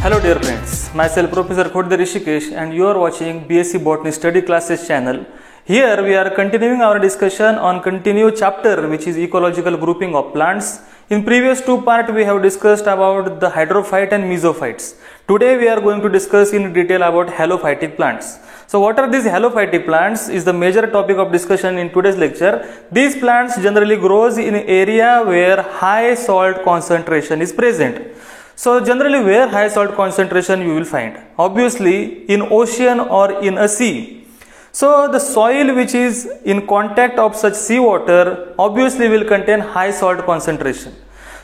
Hello dear friends, myself Professor Khodde Rishikesh and you are watching BSc Botany Study Classes channel. Here we are continuing our discussion on continued chapter which is ecological grouping of plants. In previous two parts we have discussed about the hydrophyte and mesophytes. Today we are going to discuss in detail about halophytic plants. So what are these halophytic plants is the major topic of discussion in today's lecture. These plants generally grows in an area where high salt concentration is present. So generally where high salt concentration you will find? Obviously in ocean or in a sea. So the soil which is in contact of such sea water obviously will contain high salt concentration.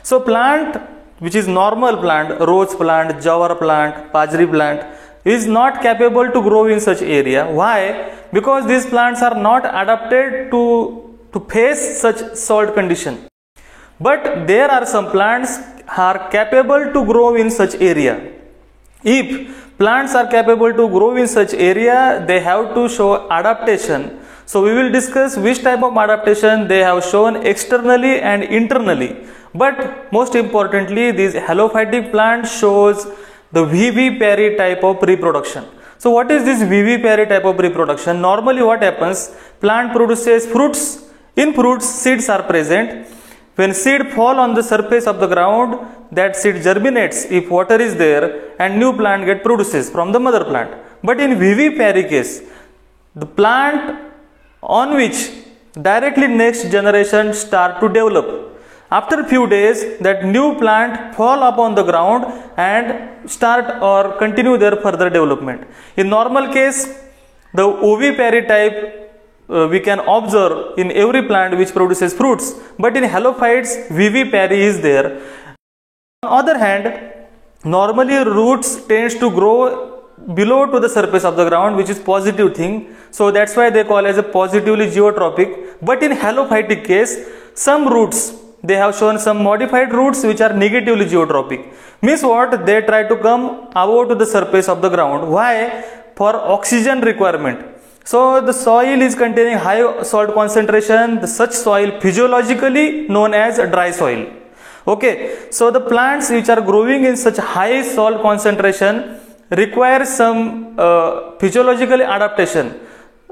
So plant which is normal plant, rose plant, jawar plant, pajri plant is not capable to grow in such area. Why? Because these plants are not adapted to face such salt condition. But there are some plants are capable to grow in such area. If plants are capable to grow in such area, they have to show adaptation. So we will discuss which type of adaptation they have shown externally and internally. But most importantly, these halophytic plant shows the vivipary type of reproduction. So what is this vivipary type of reproduction? Normally what happens? Plant produces fruits. In fruits, seeds are present. When seed fall on the surface of the ground, that seed germinates if water is there and new plant get produces from the mother plant. But in vivipary case, the plant on which directly next generation start to develop. After few days, that new plant fall upon the ground and start or continue their further development. In normal case, the ovipary type we can observe in every plant which produces fruits, but in halophytes vivipary is there. On the other hand, normally roots tends to grow below to the surface of the ground, which is positive thing, so that's why they call as a positively geotropic. But in halophytic case, some roots they have shown some modified roots which are negatively geotropic. Means what? They try to come above to the surface of the ground. Why? For oxygen requirement. So the soil is containing high salt concentration. Such soil physiologically known as dry soil. Okay, so the plants which are growing in such high salt concentration require some physiological adaptation.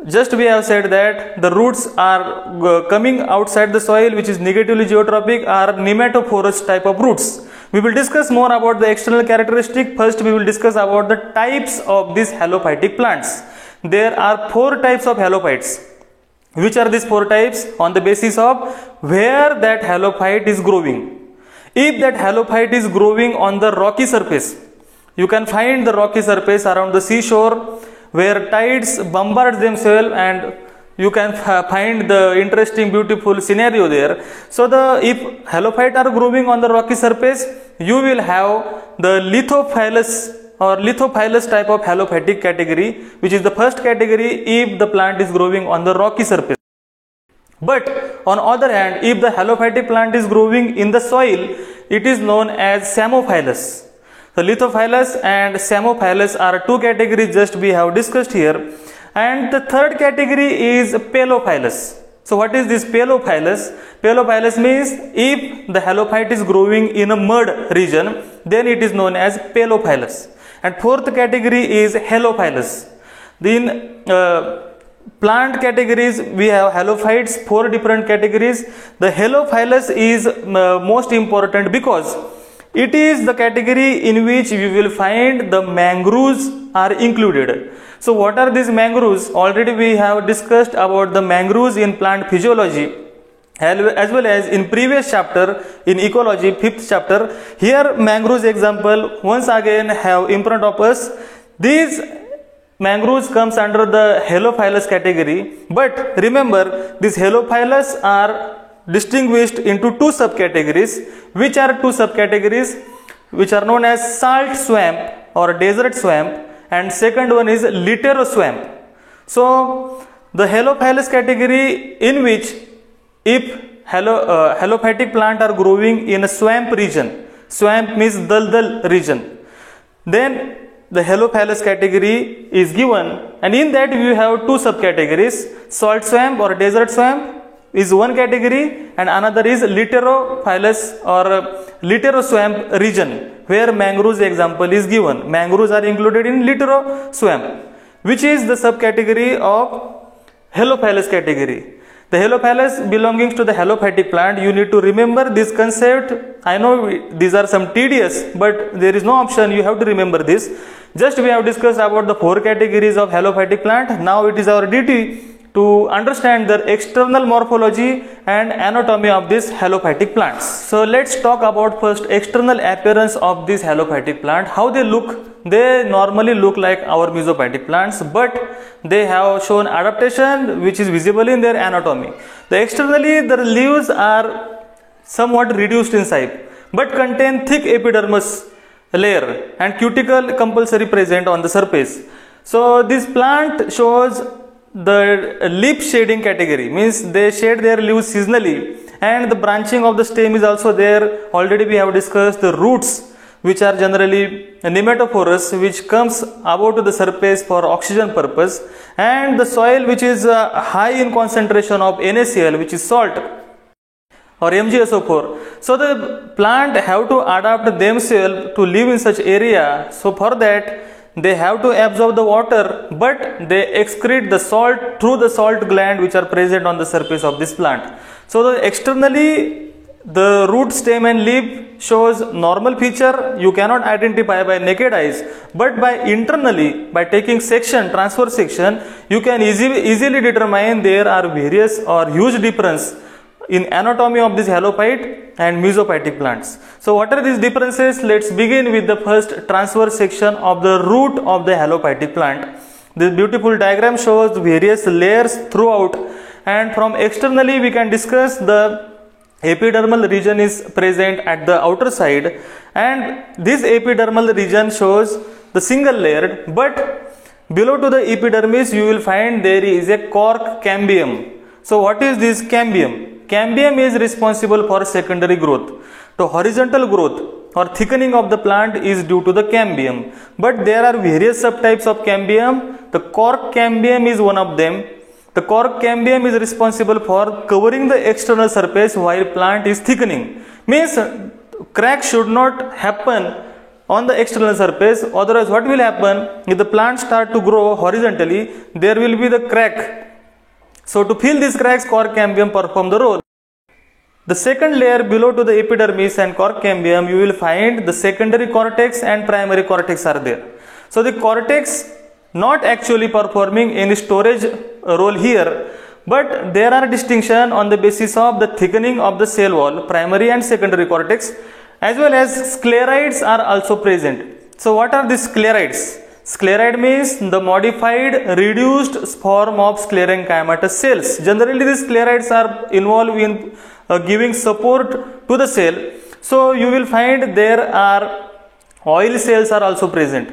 Just we have said that the roots are coming outside the soil which is negatively geotropic are nematophorous type of roots. We will discuss more about the external characteristic. First we will discuss about the types of these halophytic plants. There are four types of halophytes. Which are these four types? On the basis of where that halophyte is growing. If that halophyte is growing on the rocky surface, you can find the rocky surface around the seashore where tides bombard themselves and you can find the interesting beautiful scenario there. So if halophyte are growing on the rocky surface, you will have the lithophilous or lithophilous type of halophytic category, which is the first category if the plant is growing on the rocky surface. But on other hand, if the halophytic plant is growing in the soil, it is known as psamophilous. The lithophilous and psamophilous are two categories just we have discussed here. And the third category is paleophilous. So what is this paleophilous? Paleophilous means if the halophyte is growing in a mud region, then it is known as paleophilous. And fourth category is halophilous. In plant categories, we have halophytes, four different categories. The halophilous is most important because it is the category in which we will find the mangroves are included. So what are these mangroves? Already we have discussed about the mangroves in plant physiology as well as in previous chapter in ecology, 5th chapter. Here mangroves example once again have in front of us. These mangroves comes under the halophilous category, but remember these halophilous are distinguished into two subcategories. Which are two subcategories? Which are known as salt swamp or desert swamp, and second one is littoral swamp. So the halophilous category in which if halophytic plant are growing in a swamp region, swamp means daldal region, then the halophallus category is given, and in that we have two subcategories. Salt swamp or desert swamp is one category, and another is littorophyllous or littero swamp region, where mangroves example is given. Mangroves are included in littero swamp, which is the subcategory of halophallus category. The halophallus belongs to the halophytic plant. You need to remember this concept. I know these are some tedious, but there is no option. You have to remember this. Just we have discussed about the four categories of halophytic plant. Now it is our duty to understand the external morphology and anatomy of these halophytic plants. So let's talk about first external appearance of this halophytic plant. How they look? They normally look like our mesophytic plants, but they have shown adaptation which is visible in their anatomy. The externally, the leaves are somewhat reduced in size, but contain thick epidermis layer and cuticle compulsory present on the surface. So this plant shows the leaf shading category, means they shade their leaves seasonally, and the branching of the stem is also there. Already we have discussed the roots, which are generally nematophorous, which comes above to the surface for oxygen purpose, and the soil which is high in concentration of NaCl, which is salt, or MgSO4. So the plant have to adapt themselves to live in such area. So for that they have to absorb the water, but they excrete the salt through the salt gland which are present on the surface of this plant. So the externally, the root, stem and leaf shows normal feature. You cannot identify by naked eyes, but by internally, by taking section, transverse section, you can easily determine there are various or huge difference in anatomy of this halophyte and mesophytic plants. So what are these differences? Let's begin with the first transverse section of the root of the halophytic plant. This beautiful diagram shows various layers throughout, and from externally we can discuss the epidermal region is present at the outer side, and this epidermal region shows the single layered, but below to the epidermis you will find there is a cork cambium. So what is this cambium? Cambium is responsible for secondary growth. So horizontal growth or thickening of the plant is due to the cambium, but there are various subtypes of cambium. The cork cambium is one of them. The cork cambium is responsible for covering the external surface while plant is thickening. Means crack should not happen on the external surface, otherwise what will happen? If the plant start to grow horizontally, there will be the crack. So to fill these cracks, cork cambium perform the role. The second layer below to the epidermis and cork cambium, you will find the secondary cortex and primary cortex are there. So the cortex not actually performing any storage role here, but there are distinction on the basis of the thickening of the cell wall, primary and secondary cortex, as well as sclerites are also present. So what are these sclerites? Scleroid means the modified reduced form of sclerenchymatous cells. Generally these scleroids are involved in giving support to the cell. So you will find there are oil cells are also present.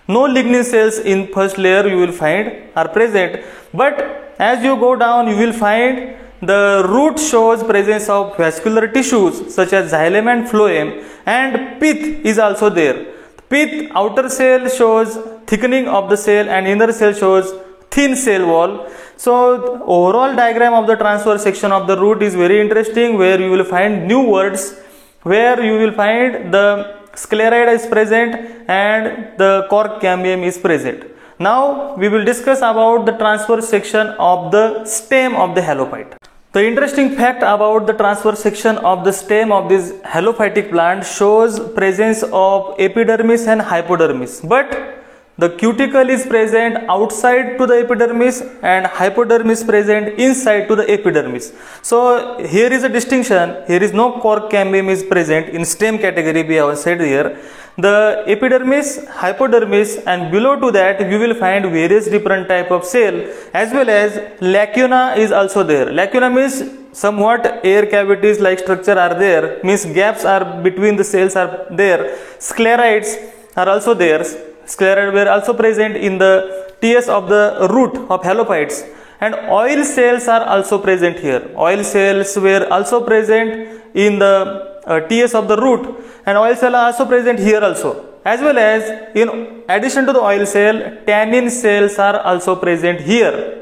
No lignin cells in first layer you will find are present, but as you go down you will find the root shows presence of vascular tissues such as xylem and phloem, and pith is also there. Pith outer cell shows thickening of the cell and inner cell shows thin cell wall. So overall diagram of the transverse section of the root is very interesting, where you will find new words, where you will find the scleroid is present and the cork cambium is present. Now we will discuss about the transverse section of the stem of the halophyte. The interesting fact about the transverse section of the stem of this halophytic plant shows presence of epidermis and hypodermis, but the cuticle is present outside to the epidermis and hypodermis present inside to the epidermis. So here is a distinction. Here is no cork cambium is present in stem category, we have said here. The epidermis, hypodermis, and below to that you will find various different type of cell, as well as lacuna is also there. Lacuna means somewhat air cavities like structure are there, means gaps are between the cells are there. Sclerites are also there. Scleroid were also present in the TS of the root of halophytes, and oil cells are also present here. Oil cells were also present in the TS of the root, and oil cells are also present here also. as well as in addition to the oil cell, tannin cells are also present here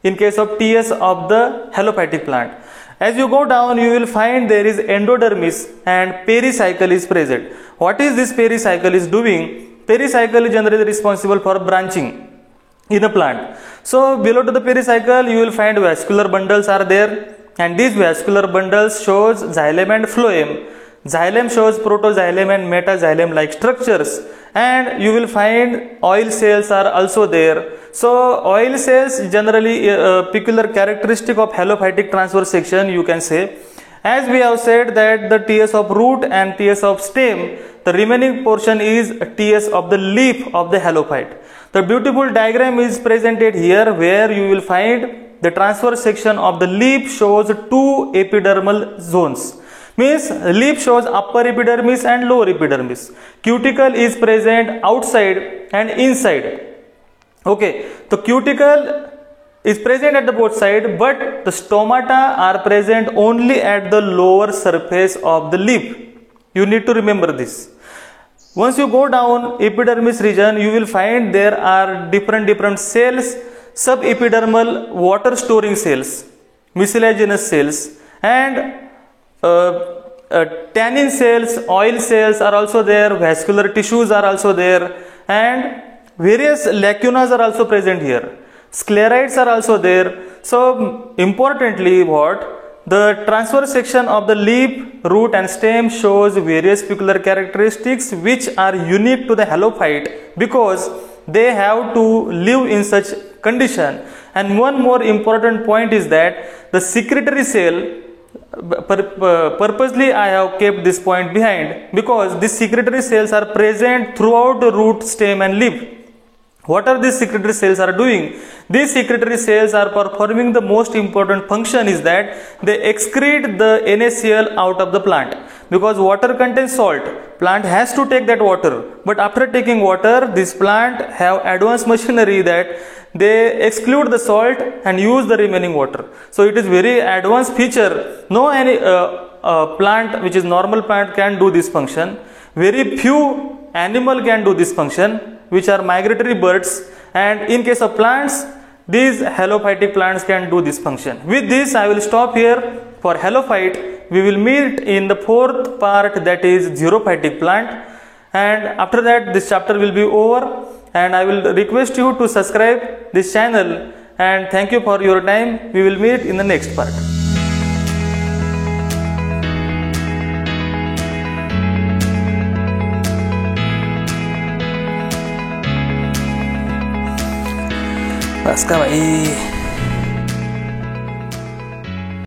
in case of TS of the halophytic plant. As you go down, you will find there is endodermis and pericycle is present. What is this pericycle is doing? Pericycle is generally responsible for branching in a plant. So below to the pericycle, you will find vascular bundles are there, and these vascular bundles shows xylem and phloem. Xylem shows protoxylem and metaxylem like structures, and you will find oil cells are also there. So oil cells generally a peculiar characteristic of halophytic transverse section, you can say. As we have said that the TS of root and TS of stem, the remaining portion is TS of the leaf of the halophyte. The beautiful diagram is presented here where you will find the transverse section of the leaf shows two epidermal zones. Means leaf shows upper epidermis and lower epidermis. Cuticle is present outside and inside. Okay, the cuticle is present at the both side, but the stomata are present only at the lower surface of the leaf. You need to remember this. Once you go down epidermis region, you will find there are different cells, subepidermal water storing cells, mucilaginous cells, and tannin cells, oil cells are also there, vascular tissues are also there, and various lacunas are also present here. Sclerites are also there. So importantly, what? The transverse section of the leaf, root and stem shows various peculiar characteristics which are unique to the halophyte because they have to live in such condition. And one more important point is that the secretory cell, purposely I have kept this point behind because these secretory cells are present throughout the root, stem and leaf. What are these secretory cells are doing? These secretory cells are performing the most important function is that they excrete the NaCl out of the plant. Because water contains salt, plant has to take that water. But after taking water, this plant have advanced machinery that they exclude the salt and use the remaining water. So it is very advanced feature. No any plant which is normal plant can do this function. Very few animal can do this function, which are migratory birds, and in case of plants, these halophytic plants can do this function. With this, I will stop here for halophyte. We will meet in the fourth part, that is xerophytic plant, and after that this chapter will be over, and I will request you to subscribe this channel, and thank you for your time. We will meet in the next part. Basta, bye.